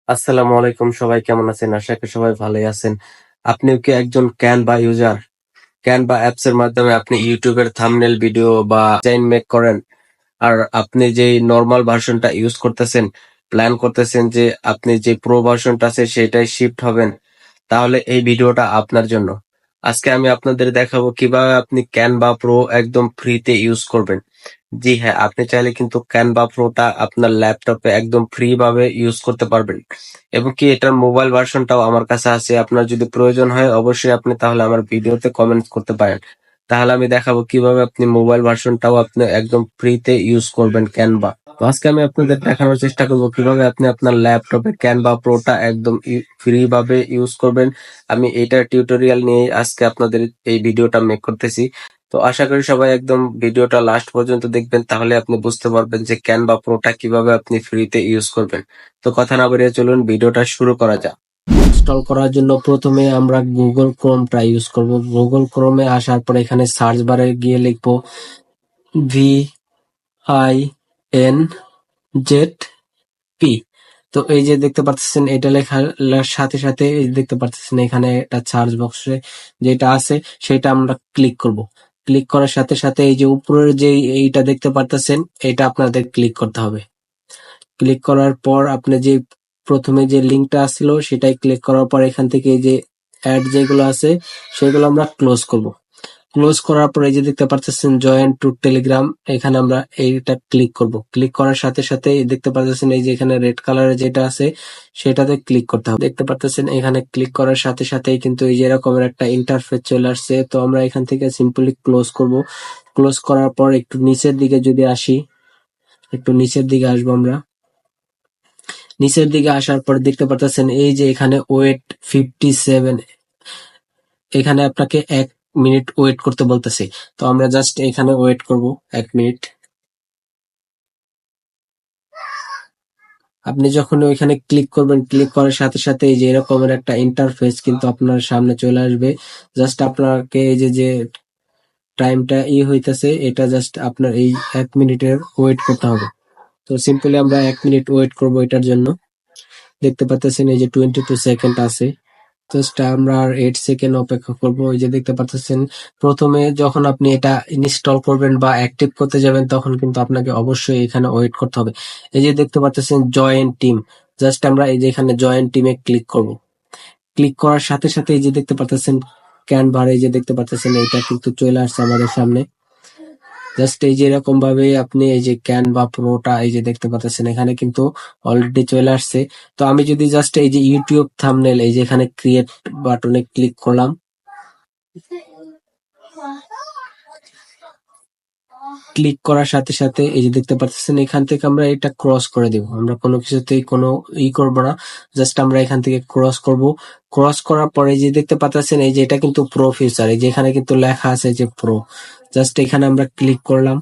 আসসালামু আলাইকুম, সবাই কেমন আছেন? আশা করি সবাই ভালোই আছেন। আপনিও কি একজন ক্যানভা ইউজার? ক্যানভা অ্যাপস এর মাধ্যমে আপনি ইউটিউবের থাম্বনেল ভিডিও বা ডিজাইন মেক করেন। আর আপনি যে নরমাল ভার্সনটা ইউজ করতেছেন, প্ল্যান করতেছেন যে আপনি যে প্রো ভার্সনটা আছে সেটাই শিফট হবেন, তাহলে এই ভিডিওটা আপনার জন্য। আজকে আমি আপনাদের দেখাবো কিভাবে আপনি ক্যানভা প্রো একদম ফ্রিতে ইউজ করবেন। জি হ্যাঁ, আপনি চাইলে কিন্তু ক্যানভা প্রোটা আপনার ল্যাপটপে একদম ফ্রি ভাবে ইউজ করতে পারবেন, এবং কি এটার মোবাইল ভার্সনটাও আমার কাছে আছে। আপনার যদি প্রয়োজন হয় অবশ্যই আপনি তাহলে আমার ভিডিওতে কমেন্ট করতে পারেন, তাহলে আমি দেখাবো কিভাবে আপনি মোবাইল ভার্সনটাও আপনি একদম ফ্রিতে ইউজ করবেন ক্যানভা। তো আজকে আমি আপনাদের দেখানোর চেষ্টা করবো কিভাবে আপনি আপনার ল্যাপটপে ক্যানভা প্রোটা একদম ফ্রি ভাবে ইউজ করবেন। আমি এইটার টিউটোরিয়াল নিয়ে আজকে আপনাদের এই ভিডিওটা মেক করতেছি। তো আশা করি সবাই একদম ভিডিওটা লাস্ট পর্যন্ত দেখবেন, তাহলে আপনি বুঝতে পারবেন যে ক্যানভা প্রোটা কিভাবে আপনি ফ্রিতে ইউজ করবেন। তো কথা না বাড়িয়ে চলুন ভিডিওটা শুরু করা যাক। ইনস্টল করার জন্য প্রথমে আমরা গুগল ক্রোমটা ইউজ করব। গুগল ক্রোমে আসার পর এখানে সার্চ বারে গিয়ে লিখবো VINZP। তো এই যে দেখতে পাচ্ছেন, এটা লেখার সাথে সাথে এই দেখতে পাচ্ছেন এখানে একটা সার্চ বক্সে যেটা আছে সেটা আমরা ক্লিক করব। ক্লিক করার সাথে সাথে এই যে উপরের যে এইটা দেখতে পাচ্ছেন, এটা আপনাদের ক্লিক করতে হবে। ক্লিক করার পর আপনি যে প্রথমে যে লিঙ্কটা আসছিল সেটাই ক্লিক করার পর এখান থেকে এই যে অ্যাড যেগুলো আছে সেগুলো আমরা ক্লোজ করব। ক্লোজ করার পর এই যে দেখতে পাচ্ছেন জয়েন টু টেলিগ্রাম, এখানে আমরা এইটা ক্লিক করব। ক্লিক করার সাথে সাথে দেখতে পাচ্ছেন এই যে এখানে রেড কালারের যেটা আছে সেটাতে ক্লিক করতে হবে। দেখতে পাচ্ছেন এখানে ক্লিক করার সাথে সাথেই কিন্তু এই যে এরকমের একটা ইন্টারফেস চলে আসছে। তো আমরা এখান থেকে সিম্পলি ক্লোজ করব। ক্লোজ করার পর একটু নিচের দিকে যদি আসি, একটু নিচের দিকে আসবো আমরা। নিচের দিকে আসার পর দেখতে পাচ্ছেন এই যে এখানে ওয়েট 57, এখানে আপনাকে 1 মিনিট ওয়েট করতে বলতেছে। তো আমরা জাস্ট এখানে ওয়েট করব 1 মিনিট। আপনি যখন ওইখানে ক্লিক করবেন, ক্লিক করার সাথে সাথে এই যে এরকমের একটা ইন্টারফেস কিন্তু আপনার সামনে চলে আসবে। জাস্ট আপনাকে এই যে যে টাইমটা হইতেছে এটা জাস্ট আপনার এই 1 মিনিটের ওয়েট করতে হবে। তো সিম্পলি আমরা 1 মিনিট ওয়েট করব এটার জন্য। দেখতে পাচ্ছেন এই যে 22 সেকেন্ড আছে। জাস্ট আমরা আর 8 সেকেন্ড অপেক্ষা করব। এই যে দেখতে পাচ্ছেন প্রথমে যখন আপনি এটা ইনস্টল করবেন বা অ্যাক্টিভ করতে যাবেন তখন কিন্তু আপনাকে অবশ্যই এখানে ওয়েট করতে হবে। এই যে দেখতে পাচ্ছেন জয়েন টিম, জাস্ট আমরা এই যে এখানে জয়েন টিমে ক্লিক করব। ক্লিক করার সাথে সাথে এই যে দেখতে পাচ্ছেন ক্যানভার, এই যে দেখতে পাচ্ছেন এটা কিন্তু চলে আসছে আমাদের সামনে। জাস্ট এই যে এরকম ভাবে আপনি এই যে ক্যানভা প্রোটা এই যে দেখতে পাচ্ছেন এখানে কিন্তু অলরেডি চলে আসছে। তো আমি যদি জাস্ট এই যে ইউটিউব থাম্বনেল এই যে এখানে ক্রিয়েট বাটনে ক্লিক করলাম, ক্লিক করার সাথে সাথে এই যে দেখতে পাচ্ছেন এখান থেকে আমরা এটা ক্রস করে দেব। আমরা কোনো কিছুতেই কোনো করব না, জাস্ট আমরা এখান থেকে ক্রস করব। ক্রস করার পরে যে দেখতে পাচ্ছেন এই যে এটা কিন্তু প্রো ফিচার, এই যে এখানে কিন্তু লেখা আছে যে প্রো, জাস্ট এখানে আমরা ক্লিক করলাম।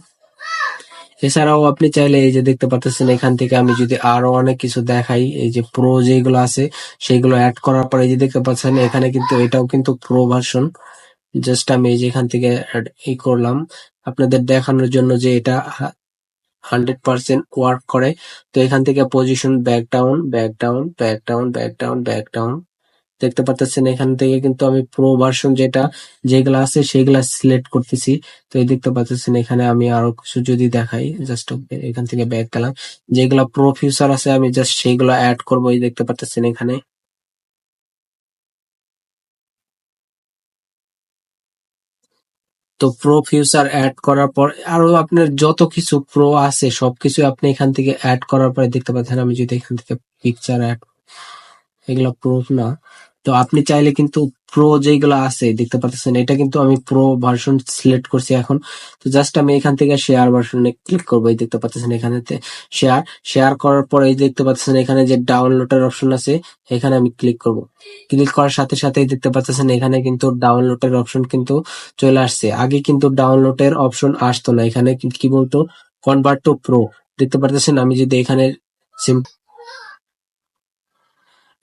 এছাড়াও আপনি চাইলে এই যে দেখতে পাচ্ছেন এখান থেকে আমি যদি আরো অনেক কিছু দেখাই, এই যে প্রো যেগুলো আছে সেগুলো অ্যাড করার পরে এই যে দেখতে পাচ্ছেন এখানে কিন্তু এটাও কিন্তু প্রো ভার্সন। জাস্ট আমি এই যে এখান থেকে করলাম আপনাদের দেখানোর জন্য যে এটা 100% ওয়ার্ক করে। তো এখান থেকে position back down, back down, back down, back down, back down, দেখতে পাচ্ছেন এখান থেকে কিন্তু আমি প্রো ভার্সন যেগুলা আছে সেগুলা সিলেক্ট করতেছি। তো এই দেখতে পাচ্ছেন এখানে আমি আরো কিছু যদি দেখাই, জাস্ট এখান থেকে ব্যাক গেলাম, যেগুলা প্রো ফিচার আছে আমি জাস্ট সেগুলো অ্যাড করবো। এই দেখতে পাচ্ছেন এখানে তো প্রো ফিচার অ্যাড করার পর আরো আপনার যত কিছু প্রো আছে সবকিছু আপনি এখান থেকে অ্যাড করার পরে দেখতে পাচ্ছেন আমি যদি এখান থেকে পিকচার অ্যাড, এগুলো প্রো না। তো আপনি চাইলে কিন্তু প্রো যেগুলো আছে দেখতে পাচ্ছেন এটা কিন্তু আমি প্রো ভার্সন সিলেক্ট করছি এখন। তো জাস্ট আমি এখান থেকে শেয়ার ভার্সনে ক্লিক করবো। এই দেখতে পাচ্ছেন এখানে শেয়ার, শেয়ার করার পরে এই দেখতে পাচ্ছেন এখানে যে ডাউনলোডের অপশন আছে এখানে আমি ক্লিক করব। ক্লিক করার সাথে সাথেই দেখতে পাচ্ছেন এখানে কিন্তু ডাউনলোডের অপশন কিন্তু চলে আসছে। আগে কিন্তু ডাউনলোডের অপশন আসতো না, এখানে কি বলতো কনভার্ট টু প্রো। দেখতে পাচ্ছেন আমি যদি এখানে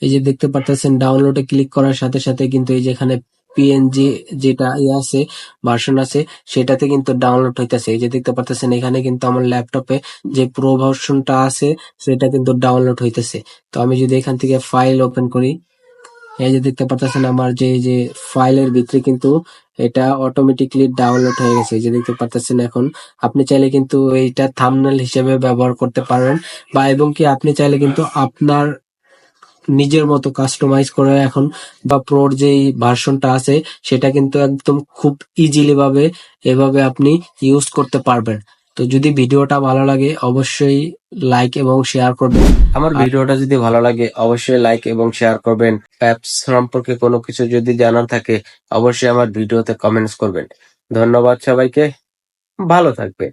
এই যে দেখতে পাচ্ছেন ডাউনলোডে ক্লিক করার সাথে সাথে কিন্তু এই যে এখানে পিএনজি যেটা আছে ভার্সন আছে সেটাতে কিন্তু ডাউনলোড হইতেছে। এই যে দেখতে পারতেছেন এখানে কিন্তু আমার ল্যাপটপে যে প্রো ভার্সনটা আছে সেটা কিন্তু ডাউনলোড হইতেছে। তো আমি যদি এখান থেকে ফাইল ওপেন করি, এই যে দেখতে পারতেছেন আমার যে ফাইলের ভিতরে কিন্তু এটা অটোমেটিকলি ডাউনলোড হয়ে গেছে। এই যে দেখতে পারতেছেন এখন আপনি চাইলে কিন্তু এইটা থাম্বনেল হিসেবে ব্যবহার করতে পারেন, বা এবং কি আপনি চাইলে কিন্তু আপনার নিজের মতো কাস্টমাইজ করে এখন বা প্রোর যেই ভার্সনটা আছে সেটা কিন্তু একদম খুব ইজিলি ভাবে এভাবে আপনি ইউজ করতে পারবেন। তো যদি ভিডিওটা ভালো লাগে অবশ্যই লাইক এবং শেয়ার করবেন। আমার ভিডিওটা যদি ভালো লাগে অবশ্যই লাইক এবং শেয়ার করবেন। অ্যাপস সম্পর্কে কোনো কিছু যদি জানার থাকে অবশ্যই আমার ভিডিওতে কমেন্টস করবেন। ধন্যবাদ সবাইকে, ভালো থাকবেন।